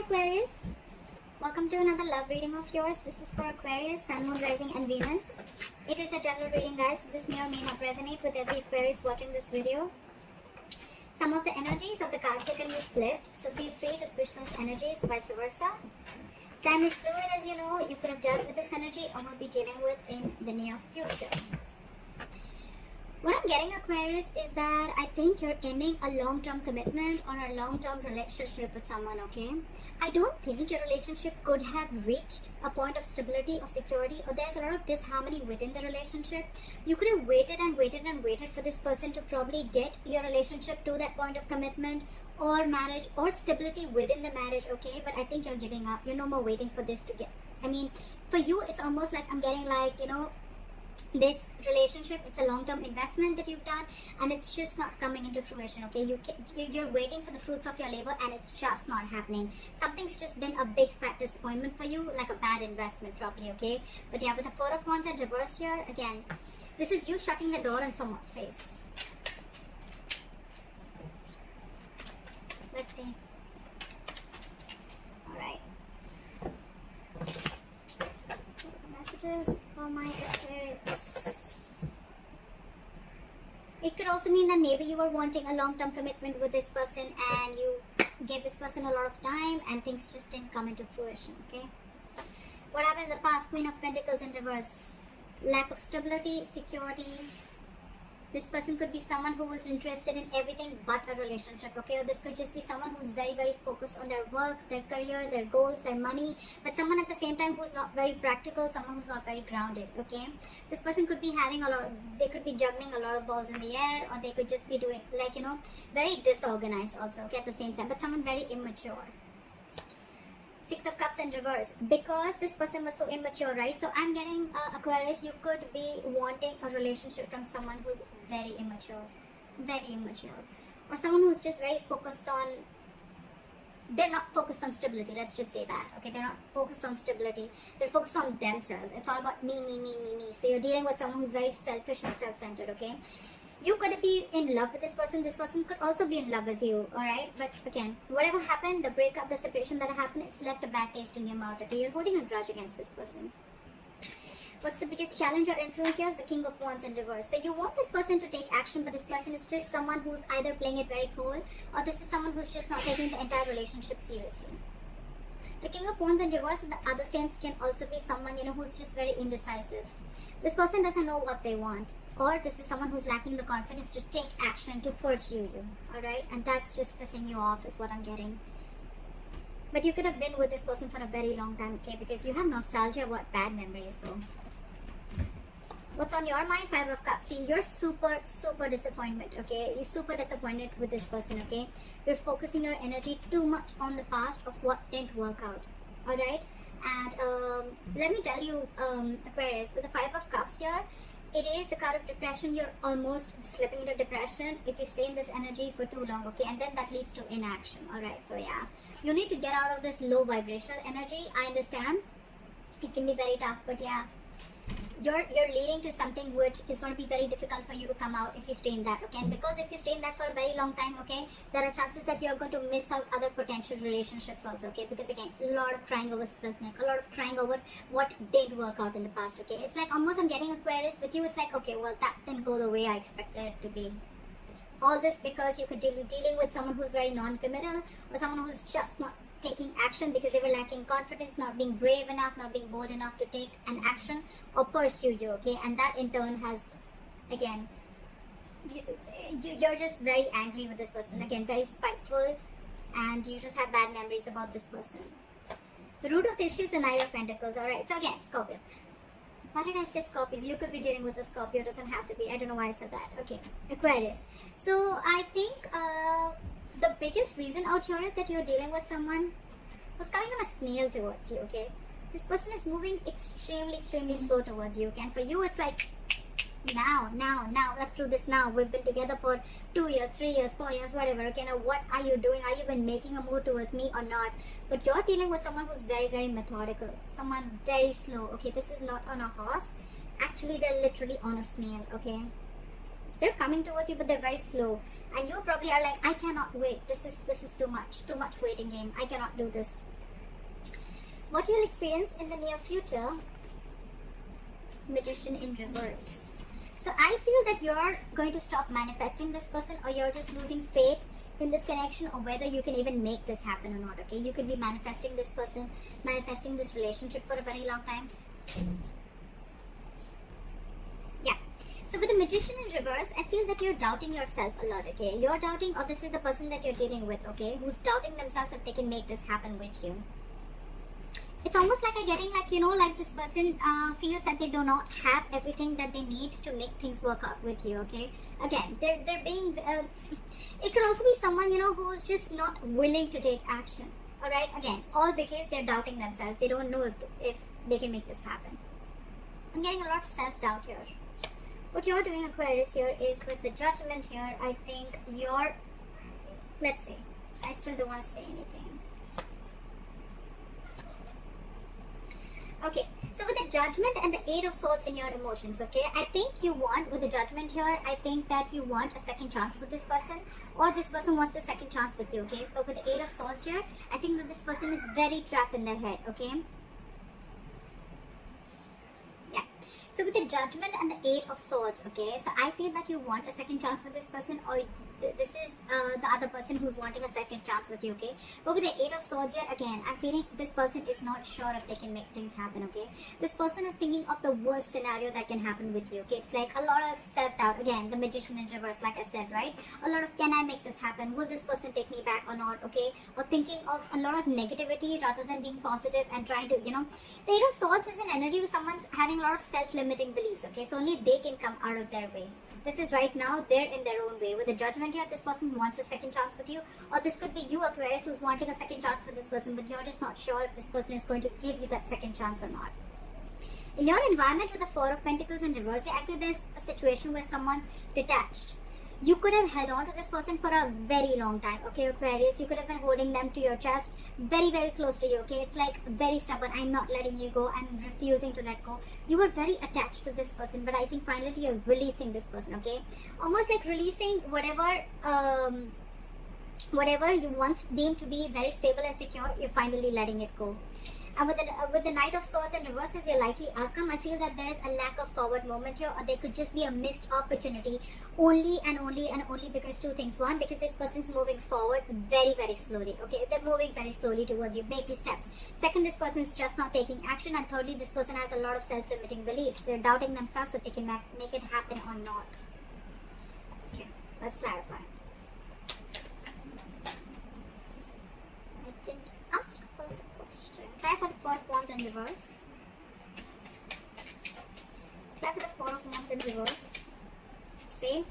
Aquarius, welcome to another love reading of yours. This is for Aquarius, Sun, Moon, Rising and Venus. It is a general reading, guys. This may or may not resonate with every Aquarius watching this video. Some of the energies of the cards here can be flipped, so feel free to switch those energies, vice versa. Time is fluid, as you know. You could have dealt with this energy or will be dealing with in the near future. What I'm getting, Aquarius, is that I think you're ending a long-term commitment or a long-term relationship with someone, okay? I don't think your relationship could have reached a point of stability or security, or there's a lot of disharmony within the relationship. You could have waited and waited and waited for this person to probably get your relationship to that point of commitment or marriage or stability within the marriage, okay? But I think you're giving up. You're no more waiting for this to get... I mean, for you, it's almost like I'm getting like, you know, this relationship, it's a long-term investment that you've done and it's just not coming into fruition, okay? You're waiting for the fruits of your labor and it's just not happening. Something's just been a big fat disappointment for you, like a bad investment probably, okay? But yeah, with the Four of Wands in reverse here, again, this is you shutting the door on someone's face. Let's see. Alright. Messages for my Aquarius. It could also mean that maybe you were wanting a long-term commitment with this person and you gave this person a lot of time and things just didn't come into fruition, okay? What happened in the past? Queen of Pentacles in reverse. Lack of stability, security. This person could be someone who was interested in everything but a relationship, okay? Or this could just be someone who's very, very focused on their work, their career, their goals, their money, but someone at the same time who's not very practical, someone who's not very grounded, okay? This person could be having a lot of, they could be juggling a lot of balls in the air, or they could just be doing, like, you know, very disorganized also, okay, at the same time, but someone very immature. Six of Cups in reverse, because this person was so immature, right? So I'm getting Aquarius, you could be wanting a relationship from someone who's very immature, or someone who's just very focused on, they're not focused on stability, let's just say that, okay? They're not focused on stability, they're focused on themselves. It's all about me. So you're dealing with someone who's very selfish and self-centered, okay? You could be in love with this person could also be in love with you, alright? But again, whatever happened, the breakup, the separation that happened, it's left a bad taste in your mouth, okay? You're holding a grudge against this person. What's the biggest challenge or influence here? Is the King of Wands in reverse. So you want this person to take action, but this person is just someone who's either playing it very cool, or this is someone who's just not taking the entire relationship seriously. The King of Wands in reverse in the other sense can also be someone, you know, who's just very indecisive. This person doesn't know what they want, or this is someone who's lacking the confidence to take action, to pursue you, alright? And that's just pissing you off is what I'm getting. But you could have been with this person for a very long time, okay? Because you have nostalgia about bad memories though. What's on your mind? Five of Cups. See, you're super disappointed, okay? You're super disappointed with this person, okay? You're focusing your energy too much on the past of what didn't work out, alright? And let me tell you, Aquarius, with the Five of Cups here, it is the card of depression. You're almost slipping into depression if you stay in this energy for too long, okay? And then that leads to inaction, alright? So yeah, you need to get out of this low vibrational energy. I understand it can be very tough, but yeah, you're leading to something which is going to be very difficult for you to come out if you stay in that, okay? And because if you stay in that for a very long time, okay, there are chances that you're going to miss out other potential relationships also, okay? Because again, a lot of crying over spilled milk, a lot of crying over what did work out in the past, okay? It's like almost I'm getting Aquarius with you. It's like, okay, well, that didn't go the way I expected it to be. All this because you could be dealing with someone who's very non-committal, or someone who's just not taking action because they were lacking confidence, not being brave enough, not being bold enough to take an action or pursue you, okay? And that in turn has, again, you're just very angry with this person, again, very spiteful, and you just have bad memories about this person. The root of the issue is the Knight of Pentacles, alright? So again, Scorpio. Why did I say Scorpio? You could be dealing with a Scorpio, doesn't have to be. I don't know why I said that. Okay, Aquarius. So I think the biggest reason out here is that you're dealing with someone who's coming on a snail towards you, okay? This person is moving extremely slow towards you, okay? And for you, it's like, now, let's do this now. We've been together for 2 years, 3 years, 4 years, whatever, okay? Now, what are you doing? Are you even making a move towards me or not? But you're dealing with someone who's very methodical, someone very slow, okay? This is not on a horse. Actually, they're literally on a snail, okay? They're coming towards you, but they're very slow. And you probably are like, I cannot wait. This is too much waiting game. I cannot do this. What you'll experience in the near future, Magician in reverse. So I feel that you're going to stop manifesting this person, or you're just losing faith in this connection, or whether you can even make this happen or not. Okay, you could be manifesting this person, manifesting this relationship for a very long time. Yeah. So with the Magician in reverse, I feel that you're doubting yourself a lot. Okay, you're doubting, or this is the person that you're dealing with, okay, who's doubting themselves that they can make this happen with you. It's almost like I'm getting like, you know, like this person feels that they do not have everything that they need to make things work out with you, okay? Again, they're being, it could also be someone, you know, who's just not willing to take action, alright? Again, all because they're doubting themselves. They don't know if they can make this happen. I'm getting a lot of self-doubt here. What you're doing, Aquarius, here is with the Judgment here, I think you're, let's see, I still don't want to say anything. Okay, so with the Judgment and the Eight of Swords in your emotions, okay, I think you want, with the Judgment here, I think that you want a second chance with this person, or this person wants a second chance with you, okay? But with the Eight of Swords here, I think that this person is very trapped in their head, okay? Yeah. So with the Judgment and the Eight of Swords, okay, so I feel that you want a second chance with this person, or this is the other person who's wanting a second chance with you, okay? But with the Eight of Swords here, again, I'm feeling this person is not sure if they can make things happen, okay? This person is thinking of the worst scenario that can happen with you, okay? It's like a lot of self-doubt. Again, the Magician in reverse, like I said, right? A lot of, can I make this happen? Will this person take me back or not, okay? Or thinking of a lot of negativity rather than being positive and trying to, you know, the Eight of Swords is an energy where someone's having a lot of self-limiting beliefs, okay? So only they can come out of their way. This is right now, they're in their own way. With the Judgment here, this person wants a second chance with you. Or this could be you, Aquarius, who's wanting a second chance with this person, but you're just not sure if this person is going to give you that second chance or not. In your environment with the Four of Pentacles in reverse, I feel there's a situation where someone's detached. You could have held on to this person for a very long time, okay, Aquarius? You could have been holding them to your chest, very, very close to you, okay? It's like very stubborn. I'm not letting you go. I'm refusing to let go. You were very attached to this person, but I think finally you're releasing this person, okay? Almost like releasing whatever you once deemed to be very stable and secure, you're finally letting it go. And with the Knight of Swords in reverse as your likely outcome, I feel that there is a lack of forward movement here, or there could just be a missed opportunity only because two things. One, because this person's moving forward very, very slowly, okay? They're moving very slowly towards you, baby steps. Second, this person's just not taking action. And thirdly, this person has a lot of self-limiting beliefs. They're doubting themselves if they can make it happen or not. Okay, let's clarify. I didn't ask for the question. Try for the Four of Wands in reverse. Try for the Four of Wands in reverse. See?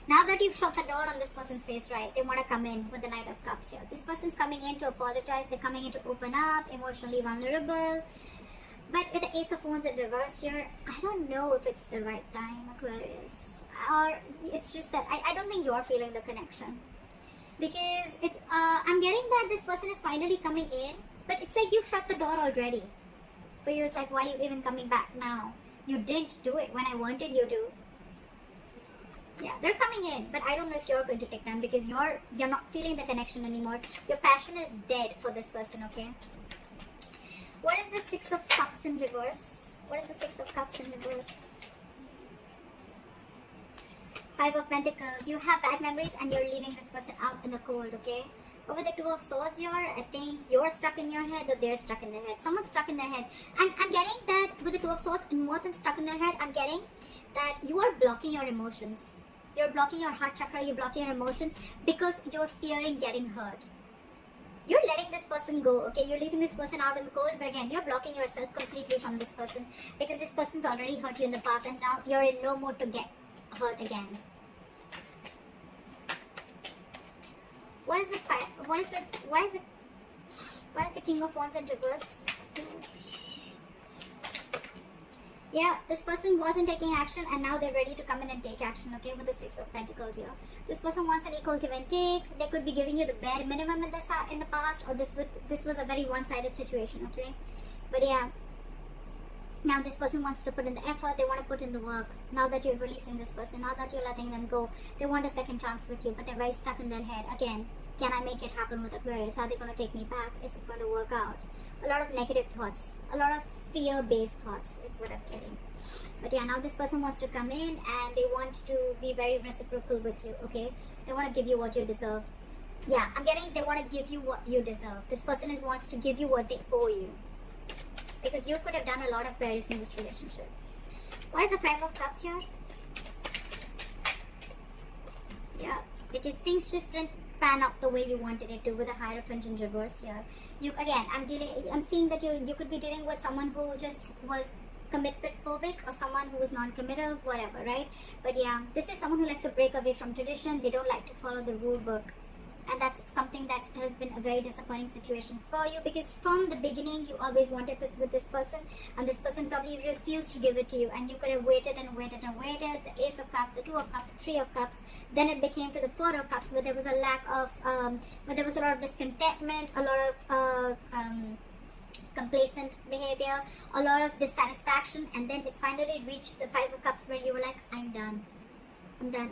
Now that you've shut the door on this person's face, right, they want to come in with the Knight of Cups here. This person's coming in to apologize. They're coming in to open up, emotionally vulnerable. But with the Ace of Wands in reverse here, I don't know if it's the right time, Aquarius. Or it's just that I don't think you're feeling the connection. Because it's I'm getting that this person is finally coming in, but it's like you've shut the door already. For you, it's like, why are you even coming back now? You didn't do it when I wanted you to. Yeah, they're coming in, but I don't know if you're going to take them, because you're not feeling the connection anymore. Your passion is dead for this person, okay? What is the Six of Cups in reverse? What is the Six of Cups in reverse? Five of Pentacles. You have bad memories and you're leaving this person out in the cold, okay? But with the Two of Swords here, I think you're stuck in your head or they're stuck in their head. Someone's stuck in their head. I'm getting that with the Two of Swords, and more than stuck in their head, I'm getting that you are blocking your emotions. You're blocking your heart chakra, you're blocking your emotions because you're fearing getting hurt. You're letting this person go, okay? You're leaving this person out in the cold, but again, you're blocking yourself completely from this person because this person's already hurt you in the past, and now you're in no mood to get hurt again. What is the five? Why is the King of Wands in reverse? Yeah, this person wasn't taking action and now they're ready to come in and take action, okay, with the Six of Pentacles here. This person wants an equal give and take. They could be giving you the bare minimum in the past, or this was a very one-sided situation, okay? But yeah, Now this person wants to put in the effort, they want to put in the work. Now that you're releasing this person, now that you're letting them go, they want a second chance with you, but they're very stuck in their head. Again, can I make it happen with Aquarius? Are they going to take me back? Is it going to work out? A lot of negative thoughts, a lot of fear-based thoughts is what I'm getting. But yeah, now this person wants to come in and they want to be very reciprocal with you, okay? They want to give you what you deserve. Yeah, I'm getting they want to give you what you deserve. This person wants to give you what they owe you. Because you could have done a lot of Aquarius in this relationship. Why is the 5 of Cups here? Yeah, because things just didn't pan out the way you wanted it to with a Hierophant in reverse here. I'm seeing that you could be dealing with someone who just was commitment phobic or someone who is non-committal, whatever, right? But yeah, this is someone who likes to break away from tradition. They don't like to follow the rule book. And that's something that has been a very disappointing situation for you, because from the beginning you always wanted it with this person, and this person probably refused to give it to you, and you could have waited and waited and waited. The Ace of Cups, the 2 of Cups, the 3 of Cups, then it became to the 4 of Cups, where there was a lack of where there was a lot of discontentment, a lot of complacent behavior, a lot of dissatisfaction, and then it's finally reached the 5 of Cups where you were like, I'm done,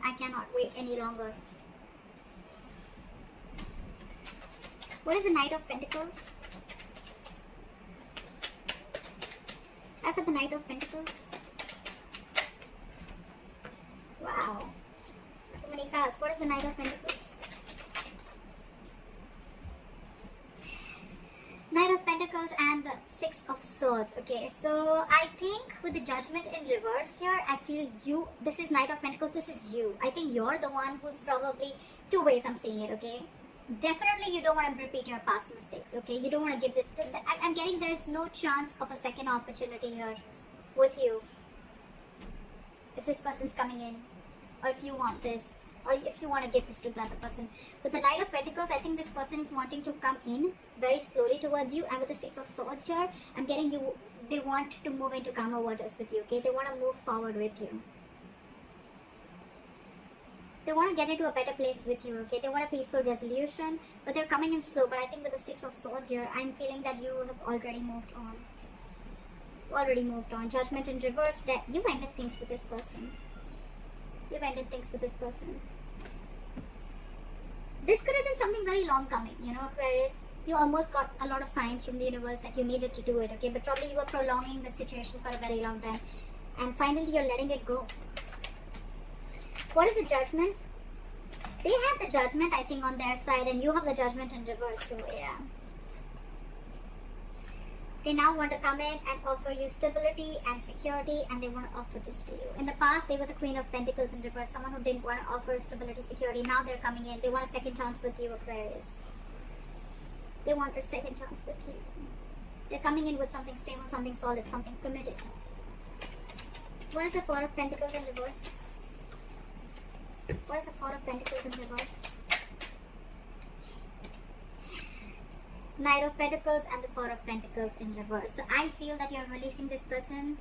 I cannot wait any longer. What is the Knight of Pentacles? I have the Knight of Pentacles. Wow. Too many cards. What is the Knight of Pentacles? Knight of Pentacles and the 6 of Swords. Okay, so I think with the Judgment in reverse here, I feel this is Knight of Pentacles, this is you. I think you're the one who's probably, 2 ways I'm seeing it, okay? Definitely you don't want to repeat your past mistakes, okay? You don't want to give this, I'm getting there's no chance of a second opportunity here with you. If this person's coming in, or if you want this, or if you want to give this to the other person. With the Knight of Pentacles, I think this person is wanting to come in very slowly towards you, and with the 6 of Swords here, I'm getting they want to move into calmer waters with you, okay? They want to move forward with you. They want to get into a better place with you, okay? They want a peaceful resolution, but they're coming in slow. But I think with the 6 of Swords here, I'm feeling that you have already moved on. Judgment in reverse, that you ended things with this person. This could have been something very long coming, you know, Aquarius. You almost got a lot of signs from the universe that you needed to do it, okay? But probably you were prolonging the situation for a very long time. And finally, you're letting it go. What is the Judgment? They have the Judgment, I think, on their side, and you have the Judgment in reverse, so yeah. They now want to come in and offer you stability and security, and they want to offer this to you. In the past, they were the Queen of Pentacles in reverse, someone who didn't want to offer stability, security. Now they're coming in. They want a second chance with you, Aquarius. They want a second chance with you. They're coming in with something stable, something solid, something committed. What is the 4 of Pentacles in reverse? What is the 4 of Pentacles in reverse? Knight of Pentacles and the 4 of Pentacles in reverse. So I feel that you're releasing this person,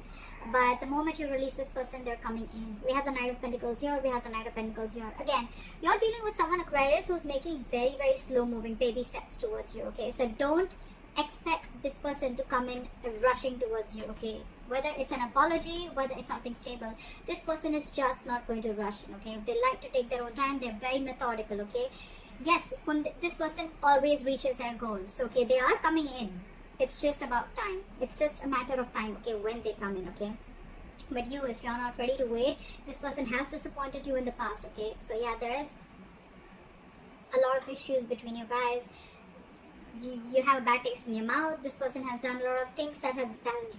but the moment you release this person, they're coming in. We have the Knight of Pentacles here, we have the Knight of Pentacles here. Again, you're dealing with someone, Aquarius, who's making very, very slow moving baby steps towards you, okay? So don't expect this person to come in rushing towards you, okay? Whether it's an apology, whether it's something stable, this person is just not going to rush in, okay? They like to take their own time. They're very methodical, okay? Yes, when this person always reaches their goals, okay? They are coming in. It's just about time. It's just a matter of time, okay, when they come in, okay? But you, if you're not ready to wait, this person has disappointed you in the past, okay? So yeah, there is a lot of issues between you guys. You have a bad taste in your mouth. This person has done a lot of things that has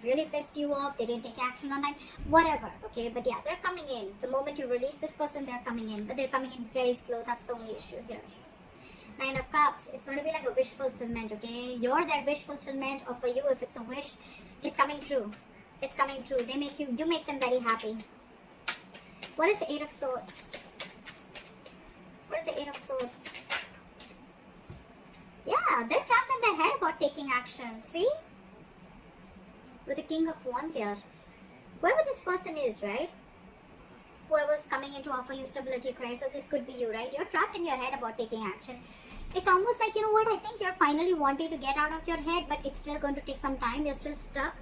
really pissed you off. They didn't take action on time, whatever, okay? But yeah, they're coming in. The moment you release this person, they're coming in, but they're coming in very slow. That's the only issue here. 9 of Cups, it's going to be like a wish fulfillment, okay? You're their wish fulfillment, or for you, if it's a wish, it's coming true. It's coming true. You make them very happy. What is the 8 of Swords? What is the 8 of Swords? Yeah, they're trapped in their head about taking action. See? With the King of Wands here. Whoever this person is, right? Whoever's coming in to offer you stability, Aquarius, so this could be you, right? You're trapped in your head about taking action. It's almost like, you know what, I think you're finally wanting to get out of your head, but it's still going to take some time. You're still stuck.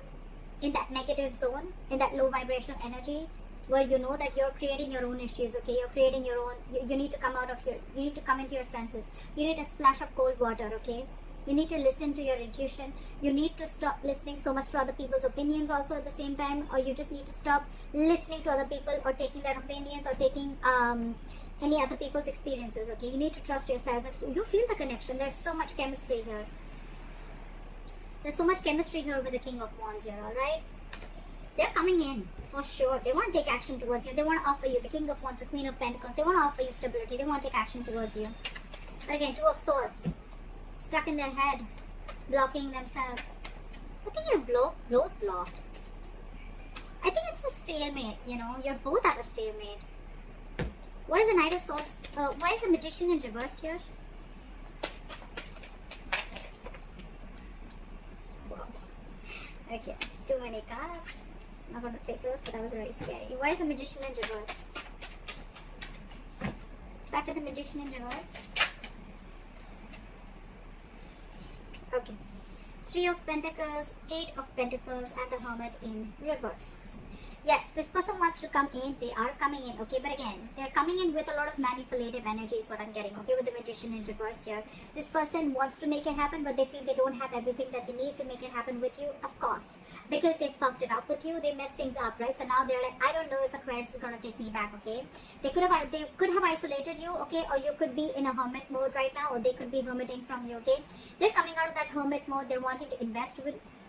in that negative zone, in that low vibration energy, where you know that you're creating your own issues, okay? You're creating your own, you need to come out of you need to come into your senses. You need a splash of cold water, okay? You need to listen to your intuition. You need to stop listening so much to other people's opinions also at the same time, or you just need to stop listening to other people or taking their opinions or taking any other people's experiences, okay? You need to trust yourself. If you feel the connection, there's so much chemistry here. There's so much chemistry here with the King of Wands here, alright? They're coming in, for sure. They want to take action towards you. They want to offer you, the King of Wands, the Queen of Pentacles, they want to offer you stability. They want to take action towards you. But again, Two of Swords, stuck in their head, blocking themselves. I think you're both blocked. I think it's a stalemate, you know. You're both at a stalemate. What is the Knight of Swords? Why is the Magician in reverse here? Wow. Okay, too many cards. Not going to take those, but that was very scary. Why is the Magician in reverse? Back to the Magician in reverse. Okay. Three of Pentacles, Eight of Pentacles, and the Hermit in reverse. Yes, this person wants to come in. They are coming in, okay? But again, they're coming in with a lot of manipulative energy is what I'm getting, okay? With the Magician in reverse here. This person wants to make it happen, but they feel they don't have everything that they need to make it happen with you, of course. Because they fucked it up with you, they messed things up, right? So now they're like, I don't know if Aquarius is going to take me back, okay? They could have isolated you, okay? Or you could be in a hermit mode right now, or they could be hermiting from you, okay? They're coming out of that hermit mode. They're wanting to invest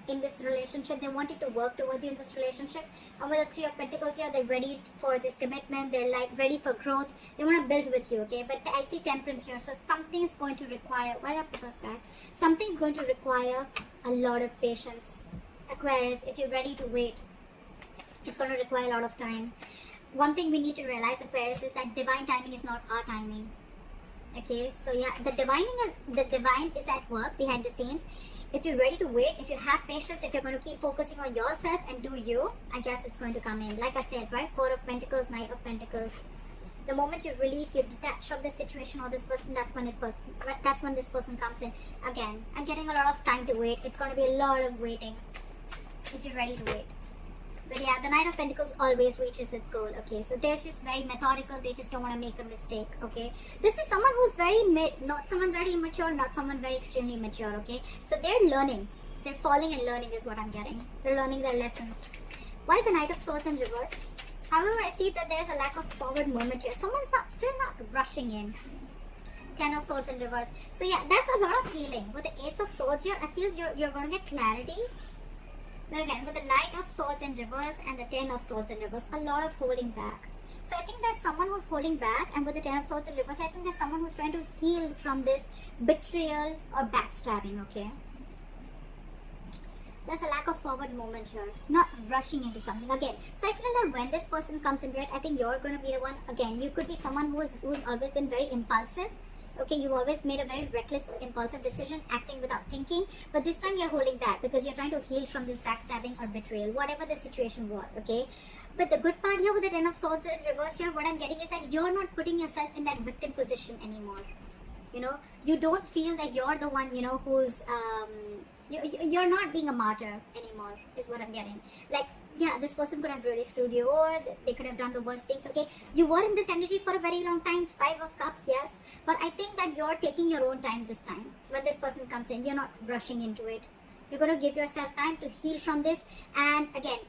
in this relationship. They wanted to work towards you in this relationship, and with the Three of Pentacles here, they're ready for this commitment. They're like ready for growth. They want to build with you, okay? But I see Temperance here, so something's going to require, where up the first back, something's going to require a lot of patience, Aquarius. If you're ready to wait, it's going to require a lot of time. One thing we need to realize, Aquarius, is that divine timing is not our timing, okay? So yeah, the divine is at work behind the scenes. If you're ready to wait, if you have patience, if you're going to keep focusing on yourself and do you, I guess it's going to come in. Like I said, right? Four of Pentacles, Knight of Pentacles. The moment you release, you detach from this situation or this person, that's when this person comes in. Again, I'm getting a lot of time to wait. It's going to be a lot of waiting if you're ready to wait. But yeah, the Knight of Pentacles always reaches its goal, okay? So they're just very methodical. They just don't want to make a mistake, okay? This is someone who's very not someone very immature, not someone very extremely mature, okay? So they're learning. They're falling and learning is what I'm getting. They're learning their lessons. Why is the Knight of Swords in reverse? However, I see that there's a lack of forward movement here. Someone's still not rushing in. Ten of Swords in reverse. So yeah, that's a lot of healing. With the Ace of Swords here, I feel you're going to get clarity. But again, with the Knight of Swords in reverse and the Ten of Swords in reverse, a lot of holding back. So I think there's someone who's holding back, and with the Ten of Swords in reverse, I think there's someone who's trying to heal from this betrayal or backstabbing, okay? There's a lack of forward movement here, not rushing into something again. So I feel that when this person comes in, right, I think you're going to be the one. Again, you could be someone who's always been very impulsive. Okay, you've always made a very reckless, impulsive decision, acting without thinking. But this time you're holding back because you're trying to heal from this backstabbing or betrayal, whatever the situation was, okay? But the good part here with the Ten of Swords in reverse here, what I'm getting is that you're not putting yourself in that victim position anymore. You know, you don't feel that you're the one, you know, who's, you're not being a martyr anymore, is what I'm getting. Like, yeah, this person could have really screwed you, or they could have done the worst things, okay? You were in this energy for a very long time, Five of Cups, yes. But I think that you're taking your own time this time. When this person comes in, you're not rushing into it. You're going to give yourself time to heal from this. And again,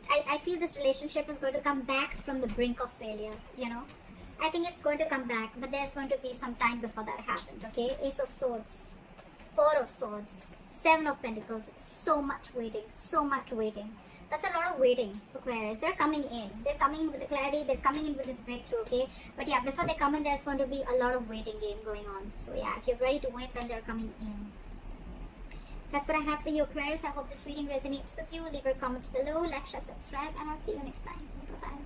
I feel this relationship is going to come back from the brink of failure, you know? I think it's going to come back, but there's going to be some time before that happens, okay? Ace of Swords, Four of Swords, Seven of Pentacles, so much waiting, so much waiting. That's a lot of waiting, Aquarius. They're coming in. They're coming in with the clarity. They're coming in with this breakthrough, okay? But yeah, before they come in, there's going to be a lot of waiting game going on. So yeah, if you're ready to wait, then they're coming in. That's what I have for you, Aquarius. I hope this reading resonates with you. Leave your comments below, like, share, subscribe, and I'll see you next time. Bye-bye.